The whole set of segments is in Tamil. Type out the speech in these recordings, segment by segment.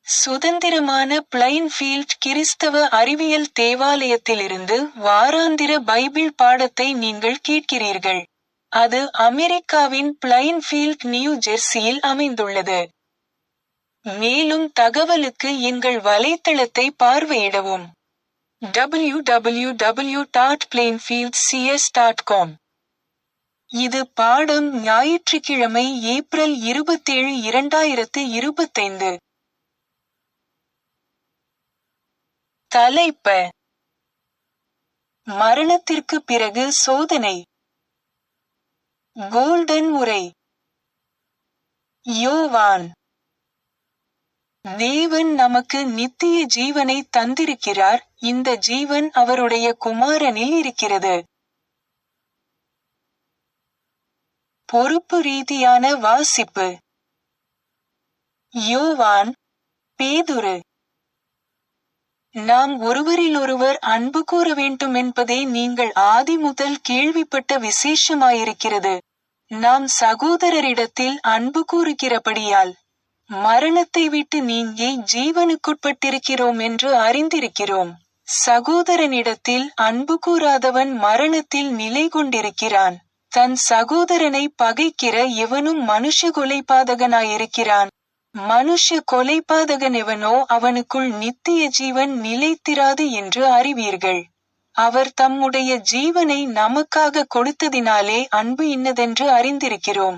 சுதந்திரமான பிளைன்ஃபீல்ட் கிறிஸ்தவ அறிவியல் தேவாலயத்திலிருந்து வாராந்திர பைபிள் பாடத்தை நீங்கள் கேட்கிறீர்கள். அது அமெரிக்காவின் பிளைன்ஃபீல்ட், நியூ ஜெர்சியில் அமைந்துள்ளது. மேலும் தகவலுக்கு எங்கள் வலைத்தளத்தை பார்வையிடவும். www.plainfieldcs.com. இது பாடம் ஞாயிற்றுக்கிழமை ஏப்ரல் 27, 2025. தலைப்ப: மரணத்திற்கு பிறகு சோதனை. கோல்டன் உரை. யோவான்: தேவன் நமக்கு நித்திய ஜீவனை தந்திருக்கிறார், இந்த ஜீவன் அவருடைய குமாரனில் இருக்கிறது. பொறுப்பு ரீதியான வாசிப்பு. யோவான், பேதுரு: நாம் ஒருவரிலொருவர் அன்பு கூற வேண்டுமென்பதே நீங்கள் ஆதி முதல் கேள்விப்பட்ட விசேஷமாயிருக்கிறது. நாம் சகோதரரிடத்தில் அன்பு கூறுகிறபடியால் மரணத்தை விட்டு நீங்கி ஜீவனுக்குட்பட்டிருக்கிறோம் என்று அறிந்திருக்கிறோம். சகோதரனிடத்தில் அன்பு கூறாதவன் மரணத்தில் நிலை கொண்டிருக்கிறான். தன் சகோதரனை பகைக்கிற எவனும் மனுஷ கொலைபாதகனாயிருக்கிறான். மனுஷ கொலைபாதகன் எவனோ அவனுக்குள் நித்திய ஜீவன் நிலைத்திராது என்று அறிவீர்கள். அவர் தம்முடைய ஜீவனை நமக்காக கொடுத்ததினாலே அன்பு இன்னதென்று அறிந்திருக்கிறோம்.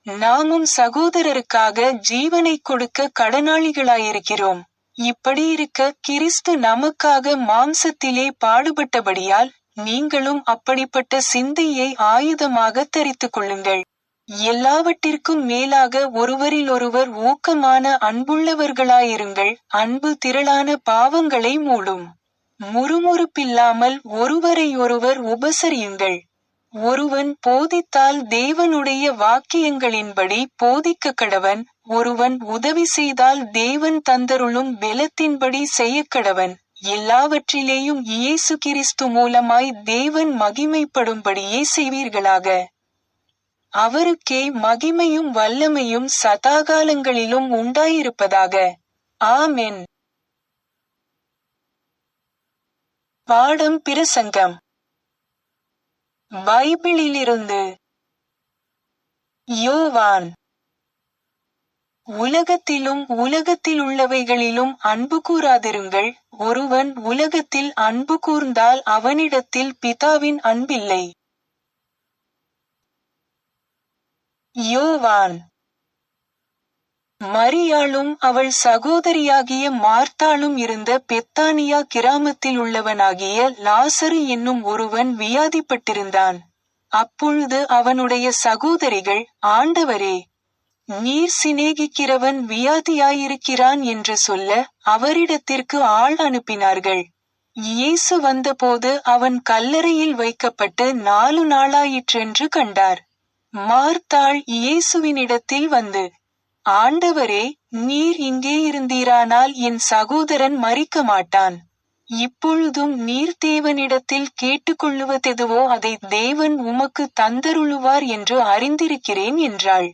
நாமும் சகோதரருக்காக ஜீவனை கொடுக்க கடனாளிகளாயிருக்கிறோம். இப்படியிருக்க கிறிஸ்து நமக்காக மாம்சத்திலே பாடுபட்டபடியால் நீங்களும் அப்படிப்பட்ட சிந்தையை ஆயுதமாக தரித்துக் கொள்ளுங்கள். எல்லாவற்றிற்கும் மேலாக ஒருவரிலொருவர் ஊக்கமான அன்புள்ளவர்களாயிருங்கள். அன்பு திரளான பாவங்களை மூடும். முறுமுறுப்பில்லாமல் ஒருவரையொருவர் உபசரியுங்கள். ஒருவன் போதித்தால் தேவனுடைய வாக்கியங்களின்படி போதிக்க கடவன். ஒருவன் உதவி செய்தால் தேவன் தந்தருளும் பெலத்தின்படி செய்யக்கடவன். எல்லாவற்றிலேயும் இயேசு கிறிஸ்து மூலமாய் தேவன் மகிமைப்படும்படியே செய்வீர்களாக. அவருக்கே மகிமையும் வல்லமையும் சதாகாலங்களிலும் உண்டாயிருப்பதாக. ஆமென். பாடம் பிரசங்கம். பைபிளிலிருந்து. யோவான்: உலகத்திலும் உலகத்திலுள்ளவைகளிலும் அன்பு கூறாதிருங்கள். ஒருவன் உலகத்தில் அன்பு கூர்ந்தால் அவனிடத்தில் பிதாவின் அன்பில்லை. யோவான்: மரியாளும் அவள் சகோதரியாகிய மார்த்தாளும் இருந்த பெத்தானியா கிராமத்தில் உள்ளவனாகிய லாசரு என்னும் ஒருவன் வியாதிப்பட்டிருந்தான். அப்பொழுது அவனுடைய சகோதரிகள், ஆண்டவரே, நீர் சிநேகிக்கிறவன் வியாதியாயிருக்கிறான் என்று சொல்ல அவரிடத்திற்கு ஆள் அனுப்பினார்கள். இயேசு வந்தபோது அவன் கல்லறையில் வைக்கப்பட்டு 4 நாளாயிற்றென்று கண்டார். மார்த்தாள் இயேசுவினிடத்தில் வந்து, ஆண்டவரே, நீர் இங்கே இருந்தீரானால் என் சகோதரன் மரிக்க மாட்டான். இப்பொழுதும் நீர் தேவனிடத்தில் கேட்டுக்கொள்ளுவதெதுவோ அதை தேவன் உமக்கு தந்தருளுவார் என்று அறிந்திருக்கிறேன் என்றாள்.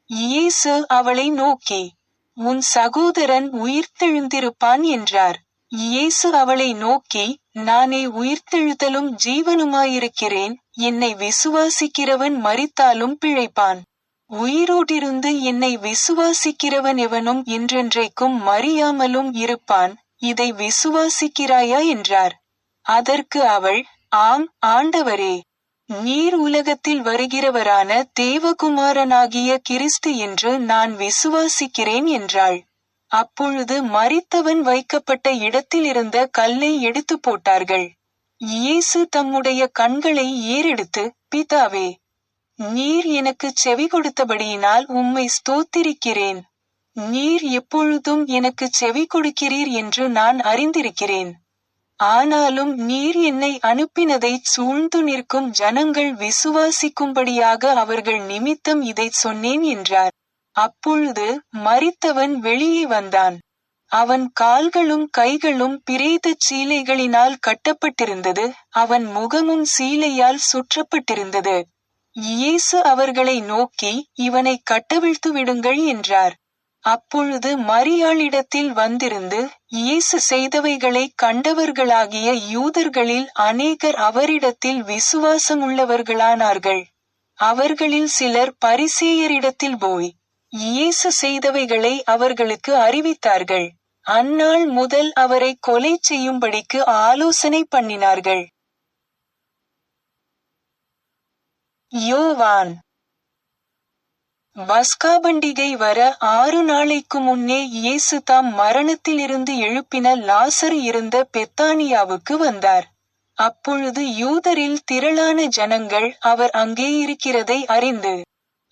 இயேசு அவளை நோக்கி, உன் சகோதரன் உயிர்த்தெழுந்திருப்பான் என்றார். இயேசு அவளை நோக்கி, நானே உயிர்த்தெழுதலும் ஜீவனுமாயிருக்கிறேன். என்னை விசுவாசிக்கிறவன் மரித்தாலும் பிழைப்பான். உயிரோடிருந்து என்னை விசுவாசிக்கிறவன் எவனும் என்றென்றைக்கும் மரியாமலும் இருப்பான். இதை விசுவாசிக்கிறாயா என்றார். அதற்கு அவள், ஆம் ஆண்டவரே, நீர் உலகத்தில் வருகிறவரான தேவகுமாரனாகிய கிறிஸ்து என்று நான் விசுவாசிக்கிறேன் என்றாள். அப்பொழுது மரித்தவன் வைக்கப்பட்ட இடத்திலிருந்த கல்லை எடுத்து போட்டார்கள். இயேசு தம்முடைய கண்களை ஏறெடுத்து, பிதாவே, நீர் எனக்கு செவி கொடுத்தபடியினால் உம்மை ஸ்தோத்திரிக்கிறேன். நீர் எப்பொழுதும் எனக்கு செவி கொடுக்கிறீர் என்று நான் அறிந்திருக்கிறேன். ஆனாலும் நீர் என்னை அனுப்பினதைச் சூழ்ந்து நிற்கும் ஜனங்கள் விசுவாசிக்கும்படியாக அவர்கள் நிமித்தம் இதைச் சொன்னேன் என்றார். அப்பொழுது மரித்தவன் வெளியே வந்தான். அவன் கால்களும் கைகளும் பிரேதச் சீலைகளினால் கட்டப்பட்டிருந்தது. அவன் முகமும் சீலையால் சுற்றப்பட்டிருந்தது. இயேசு அவர்களை நோக்கி, இவனை கட்டவிழ்த்து விடுங்கள் என்றார். அப்பொழுது மரியாளிடத்தில் வந்திருந்து இயேசு செய்தவைகளை கண்டவர்களாகிய யூதர்களில் அநேகர் அவரிடத்தில் விசுவாசமுள்ளவர்களானார்கள். அவர்களில் சிலர் பரிசேயரிடத்தில் போய் இயேசு செய்தவைகளை அவர்களுக்கு அறிவித்தார்கள். அந்நாள் முதல் அவரை கொலை செய்யும்படிக்கு ஆலோசனை பண்ணினார்கள். யோவான். பஸ்கா பண்டிகை வர 6 நாளைக்கு முன்னே இயேசு தாம் மரணத்திலிருந்து எழுப்பின லாசரு இருந்த பெத்தானியாவுக்கு வந்தார். அப்பொழுது யூதரில் திரளான ஜனங்கள் அவர் அங்கே இருக்கிறதை அறிந்து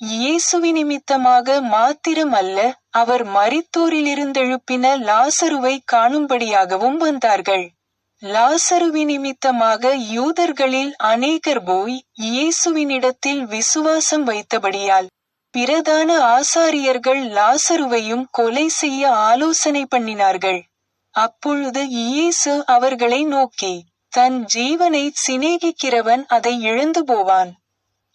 இயேசுவினிமித்தமாக மாத்திரமல்ல, அவர் மரித்தோரிலிருந்தெழுப்பின லாசருவை காணும்படியாகவும் வந்தார்கள். லாசருவினிமித்தமாக யூதர்களில் அநேகர் போய் இயேசுவினிடத்தில் விசுவாசம் வைத்தபடியால் பிரதான ஆசாரியர்கள் லாசருவையும் கொலை செய்ய ஆலோசனை பண்ணினார்கள். அப்பொழுது இயேசு அவர்களை நோக்கி, தன் ஜீவனை சிநேகிக்கிறவன் அதை இழந்து போவான்.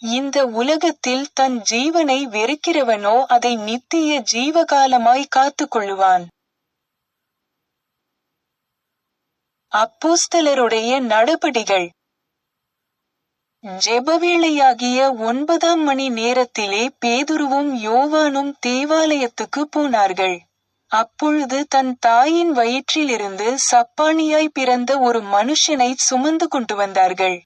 இந்த உலகத்தில் தன் ஜீவனை வெறுக்கிறவனோ அதை நித்திய ஜீவகாலமாய் காத்துக்கொள்ளுவான். அப்போஸ்தலருடைய நடபடிகள். ஜெபவேளையாகிய 9ஆம் மணி நேரத்திலே பேதுருவும் யோவானும் தேவாலயத்துக்கு போனார்கள். அப்பொழுது தன் தாயின் வயிற்றிலிருந்து சப்பாணியாய் பிறந்த ஒரு மனுஷனை சுமந்து கொண்டு வந்தார்கள்.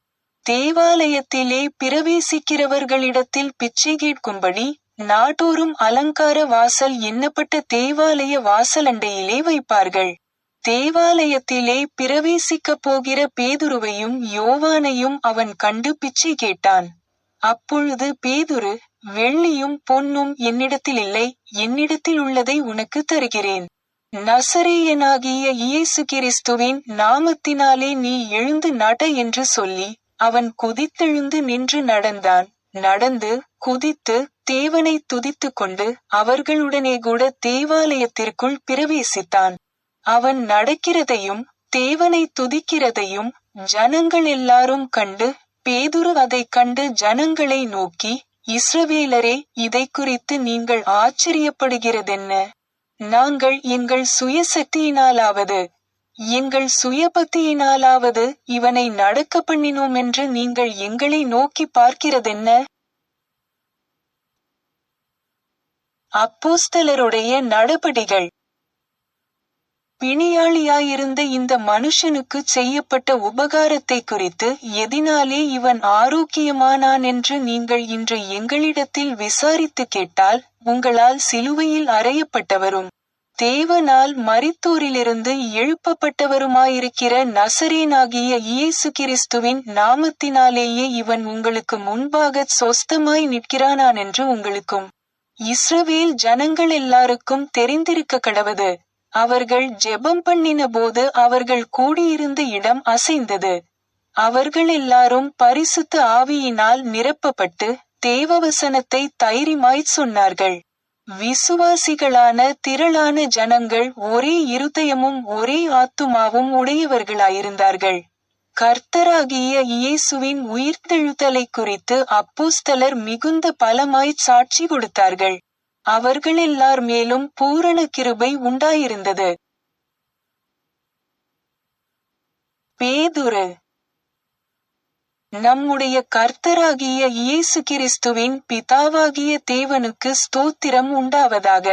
தேவாலயத்திலே பிரவேசிக்கிறவர்களிடத்தில் பிச்சை கேட்கும்படி நாடோறும் அலங்கார வாசல் எண்ணப்பட்ட தேவாலய வாசலண்டையிலே வைப்பார்கள். தேவாலயத்திலே பிரவேசிக்கப் போகிற பேதுருவையும் யோவானையும் அவன் கண்டு பிச்சை கேட்டான். அப்பொழுது பேதுரு, வெள்ளியும் பொன்னும் என்னிடத்தில் இல்லை, என்னிடத்தில் உள்ளதை உனக்கு தருகிறேன். நசரேயனாகிய இயேசு கிறிஸ்துவின் நாமத்தினாலே நீ எழுந்து நட என்று சொல்லி அவன் குதித்தெழுந்து நின்று நடந்தான். நடந்து குதித்து தேவனை துதித்து கொண்டு அவர்களுடனே கூட தேவாலயத்திற்குள் பிரவேசித்தான். அவன் நடக்கிறதையும் தேவனை துதிக்கிறதையும் ஜனங்கள் எல்லாரும் கண்டு, பேதுரு அதைக் கண்டு ஜனங்களை நோக்கி, இஸ்ரவேலரே, இதை குறித்து நீங்கள் ஆச்சரியப்படுகிறதென்ன? நாங்கள் எங்கள் சுயசக்தியினாலாவது எங்கள் சுயபக்தியினாலாவது இவனை நடக்க பண்ணினோம் என்று நீங்கள் எங்களை நோக்கி பார்க்கிறதென்ன? அப்போஸ்தலருடைய நடபடிகள். பிணியாளியாயிருந்த இந்த மனுஷனுக்கு செய்யப்பட்ட உபகாரத்தை குறித்து எதினாலே இவன் ஆரோக்கியமானான் என்று நீங்கள் இன்று எங்களிடத்தில் விசாரித்து கேட்டால், உங்களால் சிலுவையில் அறையப்பட்டவரும் தேவனால் மரித்தோரிலிருந்து எழுப்பப்பட்டவருமாயிருக்கிற நசரேனாகிய இயேசு கிறிஸ்துவின் நாமத்தினாலேயே இவன் உங்களுக்கு முன்பாகச் சொஸ்தமாய் நிற்கிறானான் என்று உங்களுக்கும் இஸ்ரவேல் ஜனங்கள் எல்லாருக்கும் தெரிந்திருக்க கடவது. அவர்கள் ஜெபம் பண்ணின போது அவர்கள் கூடியிருந்த இடம் அசைந்தது. அவர்கள் எல்லாரும் பரிசுத்த ஆவியினால் நிரப்பப்பட்டு தேவவசனத்தை தைரியமாய்ச் சொன்னார்கள். விசுவாசிகளான திரளான ஜனங்கள் ஒரே இருதயமும் ஒரே ஆத்துமாவும் உடையவர்களாயிருந்தார்கள். கர்த்தராகிய இயேசுவின் உயிர்த்தெழுதலை குறித்து அப்போஸ்தலர் மிகுந்த பலமாய்ச் சாட்சி கொடுத்தார்கள். அவர்கள் எல்லார் மேலும் பூரண கிருபை உண்டாயிருந்தது. பேதுரு. நம்முடைய கர்த்தராகிய இயேசு கிறிஸ்துவின் பிதாவாகிய தேவனுக்கு ஸ்தோத்திரம் உண்டாவதாக.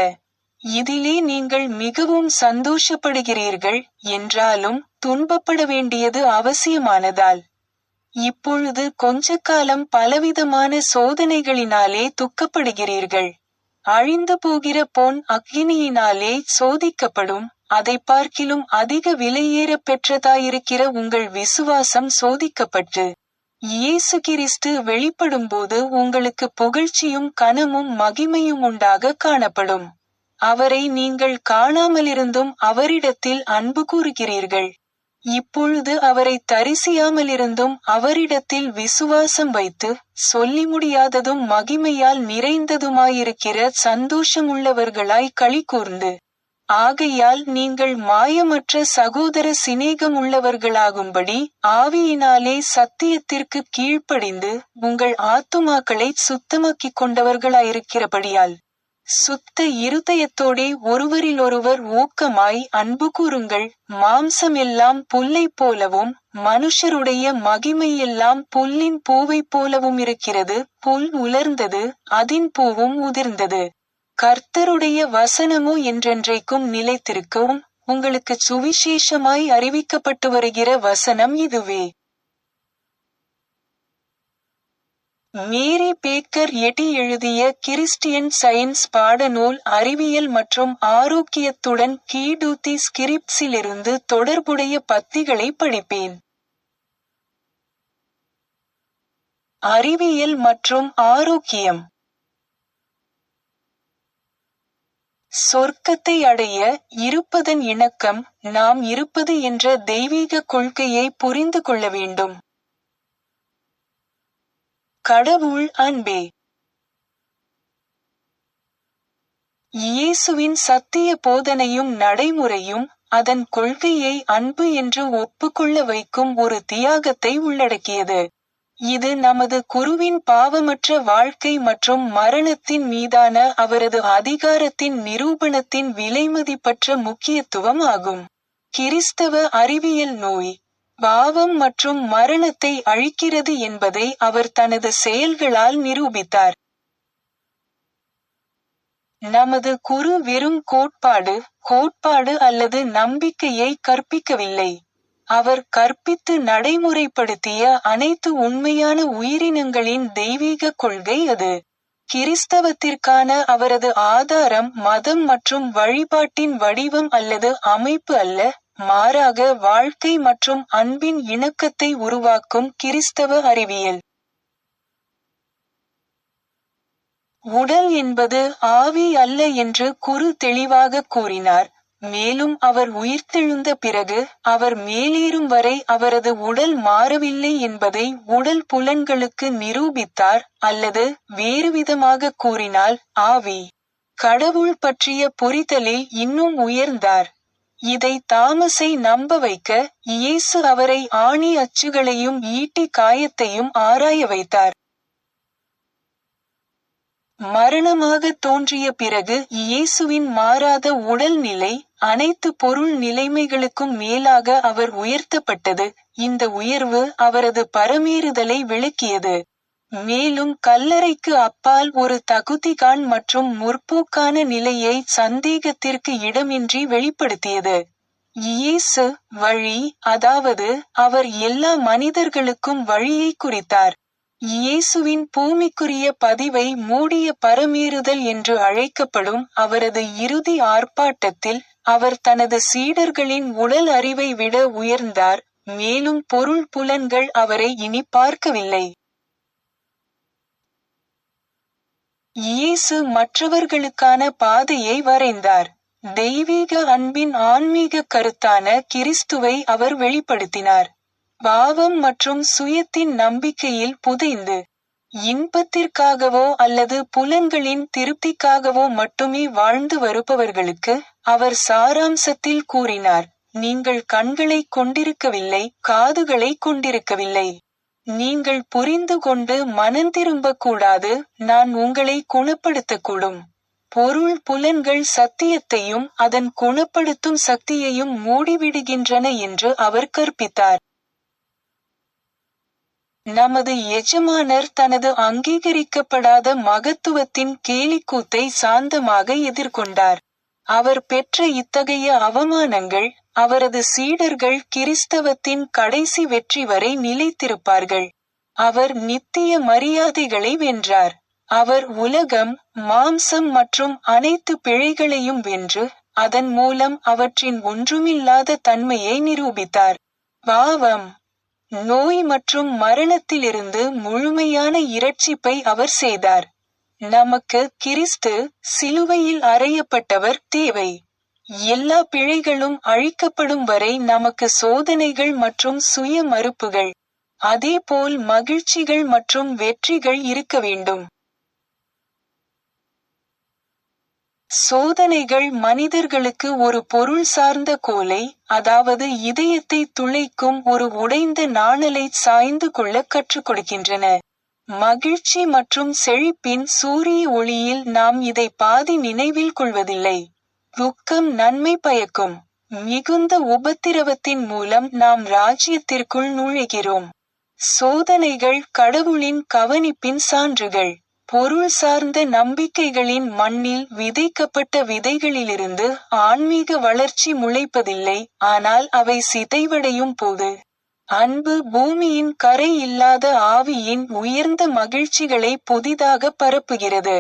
இதிலே நீங்கள் மிகவும் சந்தோஷப்படுகிறீர்கள் என்றாலும் துன்பப்பட வேண்டியது அவசியமானதால். இப்பொழுது கொஞ்ச காலம் பலவிதமான சோதனைகளினாலே துக்கப்படுகிறீர்கள். அழிந்து போகிற பொன் அக்கினியினாலே சோதிக்கப்படும், அதை பார்க்கிலும் அதிக விலையேற பெற்றதாயிருக்கிற உங்கள் விசுவாசம் சோதிக்கப்பட்டு இயேசு கிறிஸ்து வெளிப்படும்போது உங்களுக்கு புகழ்ச்சியும் கனமும் மகிமையும் உண்டாக காணப்படும். அவரை நீங்கள் காணாமலிருந்தும் அவரிடத்தில் அன்பு கூறுகிறீர்கள். இப்பொழுது அவரை தரிசியாமலிருந்தும் அவரிடத்தில் விசுவாசம் வைத்து சொல்லி முடியாததும் மகிமையால் நிறைந்ததுமாயிருக்கிற சந்தோஷமுள்ளவர்களாய் களி கூர்ந்து, ஆகையால் நீங்கள் மாயமற்ற சகோதர சிநேகம் உள்ளவர்களாகும்படி ஆவியினாலே சத்தியத்திற்கு கீழ்ப்படிந்து உங்கள் ஆத்துமாக்களை சுத்தமாக்கிக் கொண்டவர்களாயிருக்கிறபடியால் சுத்த இருதயத்தோடே ஒருவரிலொருவர் ஊக்கமாய் அன்பு கூறுங்கள். மாம்சம் எல்லாம் புல்லைப் போலவும் மனுஷருடைய மகிமையெல்லாம் புல்லின் பூவைப் போலவும் இருக்கிறது. புல் உலர்ந்தது, அதின் பூவும் உதிர்ந்தது. கர்த்தருடைய வசனமோ என்றென்றைக்கும் நிலைத்திருக்கும். உங்களுக்குச் சுவிசேஷமாய் அறிவிக்கப்பட்டு வருகிற வசனம் இதுவே. மேரி பேக்கர் எட்டி எழுதிய கிறிஸ்டியன் சயின்ஸ் பாடநூல் அறிவியல் மற்றும் ஆரோக்கியத்துடன் கீடூத்தி ஸ்கிரிப்ட்ஸிலிருந்து தொடர்புடைய பத்திகளை படிப்பேன். அறிவியல் மற்றும் ஆரோக்கியம். சொர்க்கத்தை அடைய இருப்பதன் இணக்கம், நாம் இருப்பது என்ற தெய்வீக கொள்கையை புரிந்து கொள்ள வேண்டும். கடவுள் அன்பே. இயேசுவின் சத்திய போதனையும் நடைமுறையும் அதன் கொள்கையை அன்பு என்று ஒப்புக்கொள்ள வைக்கும் ஒரு தியாகத்தை உள்ளடக்கியது. இது நமது குருவின் பாவமற்ற வாழ்க்கை மற்றும் மரணத்தின் மீதான அவரது அதிகாரத்தின் நிரூபணத்தின் விலைமதிப்பற்ற முக்கியத்துவம் ஆகும். கிறிஸ்தவ அறிவியல் நோய், பாவம் மற்றும் மரணத்தை அழிக்கிறது என்பதை அவர் தனது செயல்களால் நிரூபித்தார். நமது குரு வெறும் கோட்பாடு அல்லது நம்பிக்கையை கற்பிக்கவில்லை. அவர் கற்பித்து நடைமுறைப்படுத்திய அனைத்து உண்மையான உயிரினங்களின் தெய்வீக கொள்கை அது. கிறிஸ்தவத்திற்கான அவரது ஆதாரம் மதம் மற்றும் வழிபாட்டின் வடிவம் அல்லது அமைப்பு அல்ல, மாறாக வாழ்க்கை மற்றும் அன்பின் இணக்கத்தை உருவாக்கும் கிறிஸ்தவ அறிவியல். உடல் என்பது ஆவி அல்ல என்று குரு தெளிவாக கூறினார். மேலும் அவர் உயிர்த்தெழுந்த பிறகு, அவர் மேலேறும் வரை அவரது உடல் மாறவில்லை என்பதை உடல் புலன்களுக்கு நிரூபித்தார், அல்லது வேறுவிதமாக கூறினால், ஆவி கடவுள் பற்றிய புரிதலில் இன்னும் உயர்ந்தார். இதை தாமஸை நம்ப வைக்க, இயேசு அவரை ஆணி அச்சுகளையும் ஈட்டி காயத்தையும் ஆராய வைத்தார். மரணமாக தோன்றிய பிறகு இயேசுவின் மாறாத உடல் நிலை, அனைத்து பொருள் நிலைமைகளுக்கும் மேலாக அவர் உயர்த்தப்பட்டது. இந்த உயர்வு அவரது பரமேறுதலை விளக்கியது. மேலும் கல்லறைக்கு அப்பால் ஒரு தகுதிகான் மற்றும் முற்போக்கான நிலையை சந்தேகத்திற்கு இடமின்றி வெளிப்படுத்தியது. இயேசு வழி, அதாவது அவர் எல்லா மனிதர்களுக்கும் வழியை குறித்தார். இயேசுவின் பூமிக்குரிய பதிவை மூடிய பரமேறுதல் என்று அழைக்கப்படும் அவரது இறுதி ஆர்ப்பாட்டத்தில், அவர் தனது சீடர்களின் உடல் அறிவை விட உயர்ந்தார், மேலும் பொருள் புலன்கள் அவரை இனி பார்க்கவில்லை. இயேசு மற்றவர்களுக்கான பாதையை வரைந்தார். தெய்வீக அன்பின் ஆன்மீக கருத்தான கிறிஸ்துவை அவர் வெளிப்படுத்தினார். பாவம் மற்றும் சுயத்தின் நம்பிக்கையில் புதைந்து, இன்பத்திற்காகவோ அல்லது புலன்களின் திருப்திக்காகவோ மட்டுமே வாழ்ந்து வருபவர்களுக்கு, அவர் சாராம்சத்தில் கூறினார், நீங்கள் கண்களைக் கொண்டிருக்கவில்லை, காதுகளைக் கொண்டிருக்கவில்லை. நீங்கள் புரிந்து கொண்டு மனந்திரும்பக்கூடாது, நான் உங்களை குணப்படுத்தக்கூடும். பொருள் புலன்கள் சத்தியத்தையும் அதன் குணப்படுத்தும் சக்தியையும் மூடிவிடுகின்றன என்று அவர் கற்பித்தார். நமது எஜமானர் தனது அங்கீகரிக்கப்படாத மகத்துவத்தின் கேலிக்கூத்தை சாந்தமாக எதிர்கொண்டார். அவர் பெற்ற இத்தகைய அவமானங்கள், அவரது சீடர்கள் கிறிஸ்தவத்தின் கடைசி வெற்றி வரை நிலைத்திருப்பார்கள். அவர் நித்திய மரியாதைகளை வென்றார். அவர் உலகம், மாம்சம் மற்றும் அனைத்து பிழைகளையும் வென்று, அதன் மூலம் அவற்றின் ஒன்றுமில்லாத தன்மையை நிரூபித்தார். பாவம், நோய் மற்றும் மரணத்திலிருந்து முழுமையான இரட்சிப்பை அவர் செய்தார். நமக்கு கிறிஸ்து, சிலுவையில் அறையப்பட்டவர் தேவை. எல்லா பிழைகளும் அழிக்கப்படும் வரை நமக்கு சோதனைகள் மற்றும் சுய மறுப்புகள், அதேபோல் மகிழ்ச்சிகள் மற்றும் வெற்றிகள் இருக்க வேண்டும். சோதனைகள் மனிதர்களுக்கு ஒரு பொருள் சார்ந்த கோலை, அதாவது இதயத்தை துளைக்கும் ஒரு உடைந்த நாணலை சாய்ந்து கொள்ள கற்றுக் கொடுக்கின்றன. மகிழ்ச்சி மற்றும் செழிப்பின் சூரிய ஒளியில் நாம் இதை பாதி நினைவில் கொள்வதில்லை. துக்கம் நன்மை பயக்கும். மிகுந்த உபத்திரவத்தின் மூலம் நாம் ராஜ்யத்திற்குள் நுழைகிறோம். சோதனைகள் கடவுளின் கவனிப்பின் சான்றுகள். பொருள் சார்ந்த நம்பிக்கைகளின் மண்ணில் விதைக்கப்பட்ட விதைகளிலிருந்து ஆன்மீக வளர்ச்சி முளைப்பதில்லை, ஆனால் அவை சிதைவடையும் போது அன்பு பூமியின் கரை இல்லாத ஆவியின் உயர்ந்த மகிழ்ச்சிகளை புதிதாக பரப்புகிறது.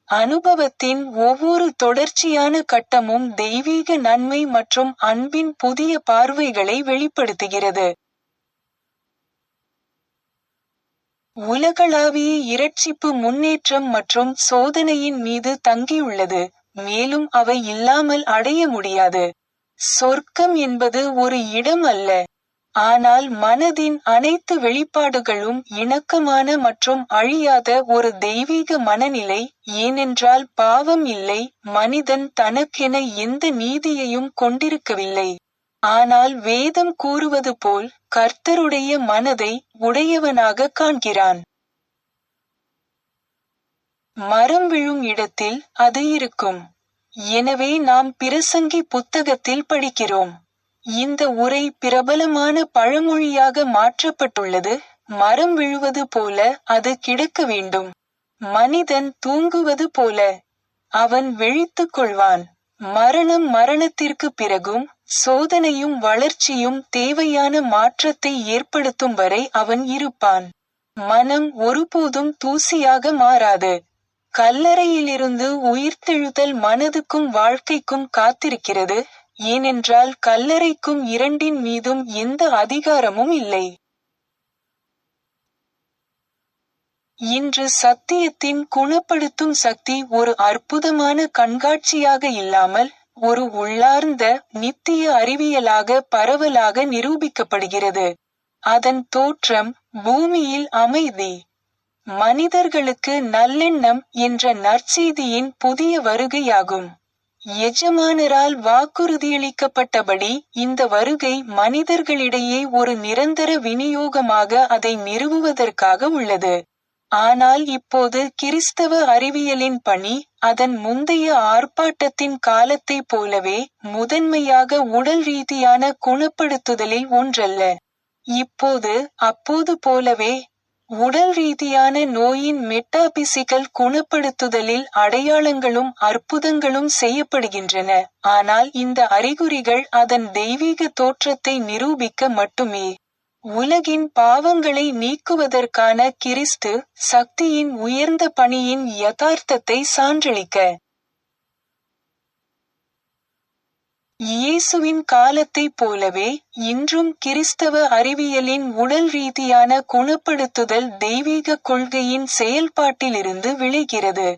அனுபவத்தின் ஒவ்வொரு தொடர்ச்சியான கட்டமும் தெய்வீக நன்மை மற்றும் அன்பின் புதிய பார்வைகளை வெளிப்படுத்துகிறது. உலகளாவிய இரட்சிப்பு முன்னேற்றம் மற்றும் சோதனையின் மீது தங்கியுள்ளது, மேலும் அவை இல்லாமல் அடைய முடியாது. சொர்க்கம் என்பது ஒரு இடம் அல்ல, ஆனால் மனதின் அனைத்து வெளிப்பாடுகளும் இணக்கமான மற்றும் அழியாத ஒரு தெய்வீக மனநிலை. ஏனென்றால் பாவம் இல்லை, மனிதன் தனக்கென எந்த நீதியையும் கொண்டிருக்கவில்லை. ஆனால் வேதம் கூறுவது போல் கர்த்தருடைய மனதை உடையவனாக காண்கிறான். மரம் விழும் இடத்தில் அது இருக்கும். எனவே நாம் பிரசங்கி புத்தகத்தில் படிக்கிறோம். இந்த உரை பிரபலமான பழமொழியாக மாற்றப்பட்டுள்ளது. மரம் விழுவது போல அது கிடக்க வேண்டும். மனிதன் தூங்குவது போல அவன் விழித்துக் கொள்வான். மரணம் மரணத்திற்கு பிறகும் சோதனையும் வளர்ச்சியும் தேவையான மாற்றத்தை ஏற்படுத்தும் வரை அவன் இருப்பான். மனம் ஒருபோதும் தூசியாக மாறாது. கல்லறையிலிருந்து உயிர்த்தெழுதல் மனதுக்கும் வாழ்க்கைக்கும் காத்திருக்கிறது, ஏனென்றால் கல்லறைக்கும் இரண்டின் மீதும் எந்த அதிகாரமும் இல்லை. இன்று சத்தியத்தின் குணப்படுத்தும் சக்தி ஒரு அற்புதமான கண்காட்சியாக இல்லாமல் ஒரு உள்ளார்ந்த நித்திய அறிவியலாக பரவலாக நிரூபிக்கப்படுகிறது. அதன் தோற்றம் பூமியில் அமைதி, மனிதர்களுக்கு நல்லெண்ணம் என்ற நற்செய்தியின் புதிய வருகையாகும். எஜமானரால் வாக்குறுதியளிக்கப்பட்டபடி இந்த வருகை மனிதர்களிடையே ஒரு நிரந்தர விநியோகமாக அதை நிறுவுவதற்காக உள்ளது. ஆனால் இப்போது கிறிஸ்தவ அறிவியலின் பணி அதன் முந்தைய ஆர்ப்பாட்டத்தின் காலத்தை போலவே முதன்மையாக உடல் ரீதியான குணப்படுத்துதலில் ஒன்றல்ல. இப்போது அப்போது போலவே உடல் ரீதியான நோயின் மெட்டாபிசிக்கல் குணப்படுத்துதலில் அடையாளங்களும் அற்புதங்களும் செய்யப்படுகின்றன, ஆனால் இந்த அறிகுறிகள் அதன் தெய்வீக தோற்றத்தை நிரூபிக்க மட்டுமே. உலகின் பாவங்களை நீக்குவதற்கான கிறிஸ்து சக்தியின் உயர்ந்த பணியின் யதார்த்தத்தை சான்றளிக்க. இயேசுவின் காலத்தைப் போலவே இன்றும் கிறிஸ்தவ அறிவியலின் உடல் ரீதியான குணப்படுத்துதல் தெய்வீக கொள்கையின் செயல்பாட்டிலிருந்து விளைகிறது.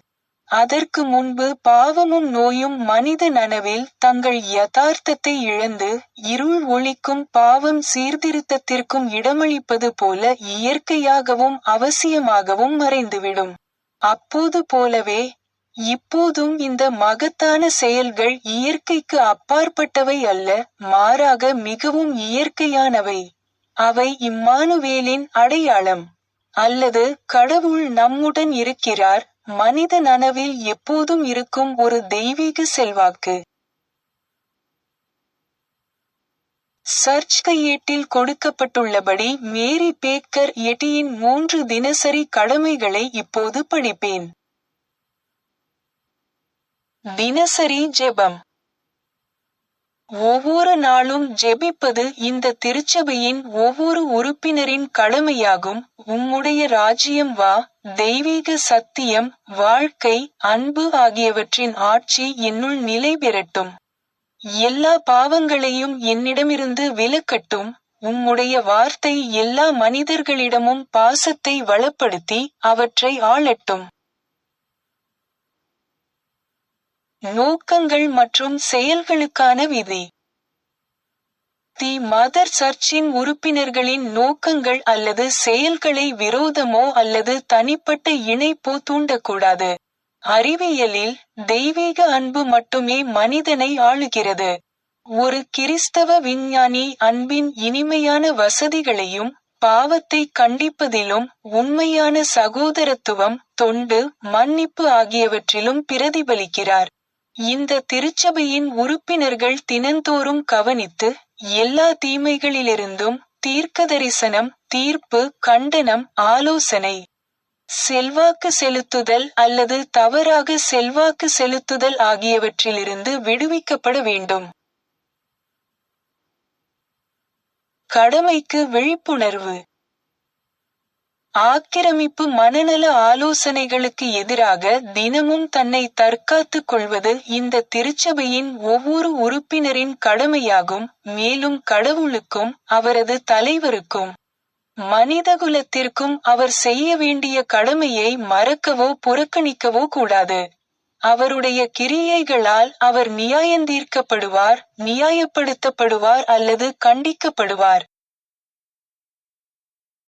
அதற்கு முன்பு பாவமும் நோயும் மனித நனவில் தங்கள் யதார்த்தத்தை இழந்து இருள் ஒளிக்கும் பாவம் சீர்திருத்தத்திற்கும் இடமளிப்பது போல இயற்கையாகவும் அவசியமாகவும் மறைந்துவிடும். அப்போது போலவே இப்போதும் இந்த மகத்தான செயல்கள் இயற்கைக்கு அப்பாற்பட்டவை அல்ல, மாறாக மிகவும் இயற்கையானவை. அவை இம்மானுவேலின் அடையாளம், அல்லது கடவுள் நம்முடன் இருக்கிறார், மனித நனவில் எப்போதும் இருக்கும் ஒரு தெய்வீக செல்வாக்கு. சர்ச் கையேட்டில் கொடுக்கப்பட்டுள்ளபடி மேரி பேக்கர் எட்டியின் 3 தினசரி கடமைகளை இப்போது படிப்பேன். தினசரி ஜெபம். ஒவ்வொரு நாளும் ஜெபிப்பது இந்த திருச்சபையின் ஒவ்வொரு உறுப்பினரின் கடமையாகும். உம்முடைய ராஜ்யம் வா, தெய்வீக சத்தியம், வாழ்க்கை, அன்பு ஆகியவற்றின் ஆட்சி என்னுள் நிலை பெறட்டும். எல்லா பாவங்களையும் என்னிடமிருந்து விலக்கட்டும். உம்முடைய வார்த்தை எல்லா மனிதர்களிடமும் பாசத்தை வளப்படுத்தி அவற்றை ஆளட்டும். நோக்கங்கள் மற்றும் செயல்களுக்கான விதி. தி மதர் சர்ச்சின் உறுப்பினர்களின் நோக்கங்கள் அல்லது செயல்களை விரோதமோ அல்லது தனிப்பட்ட இணைப்போ தூண்டக்கூடாது. அறிவியலில் தெய்வீக அன்பு மட்டுமே மனிதனை ஆளுகிறது. ஒரு கிறிஸ்தவ விஞ்ஞானி அன்பின் இனிமையான வசதிகளையும் பாவத்தை கண்டிப்பதிலும் உண்மையான சகோதரத்துவம், தொண்டு, மன்னிப்பு ஆகியவற்றிலும் பிரதிபலிக்கிறார். இந்த திருச்சபையின் உறுப்பினர்கள் தினந்தோறும் கவனித்து, எல்லா தீமைகளிலிருந்தும் தீர்க்கதரிசனம், தீர்ப்பு, கண்டனம், ஆலோசனை, செல்வாக்கு செலுத்துதல் அல்லது தவறாக செல்வாக்கு செலுத்துதல் ஆகியவற்றிலிருந்து விடுவிக்கப்பட வேண்டும். கடமைக்கு விழிப்புணர்வு. ஆக்கிரமிப்பு மனநல ஆலோசனைகளுக்கு எதிராக தினமும் தன்னை தற்காத்துக் கொள்வது இந்த திருச்சபையின் ஒவ்வொரு உறுப்பினரின் கடமையாகும். மேலும் கடவுளுக்கும் அவரது தலைவருக்கும் மனிதகுலத்திற்கும் அவர் செய்ய வேண்டிய கடமையை மறக்கவோ புறக்கணிக்கவோ கூடாது. அவருடைய கிரியைகளால் அவர் நியாயந்தீர்க்கப்படுவார், நியாயப்படுத்தப்படுவார் அல்லது கண்டிக்கப்படுவார்.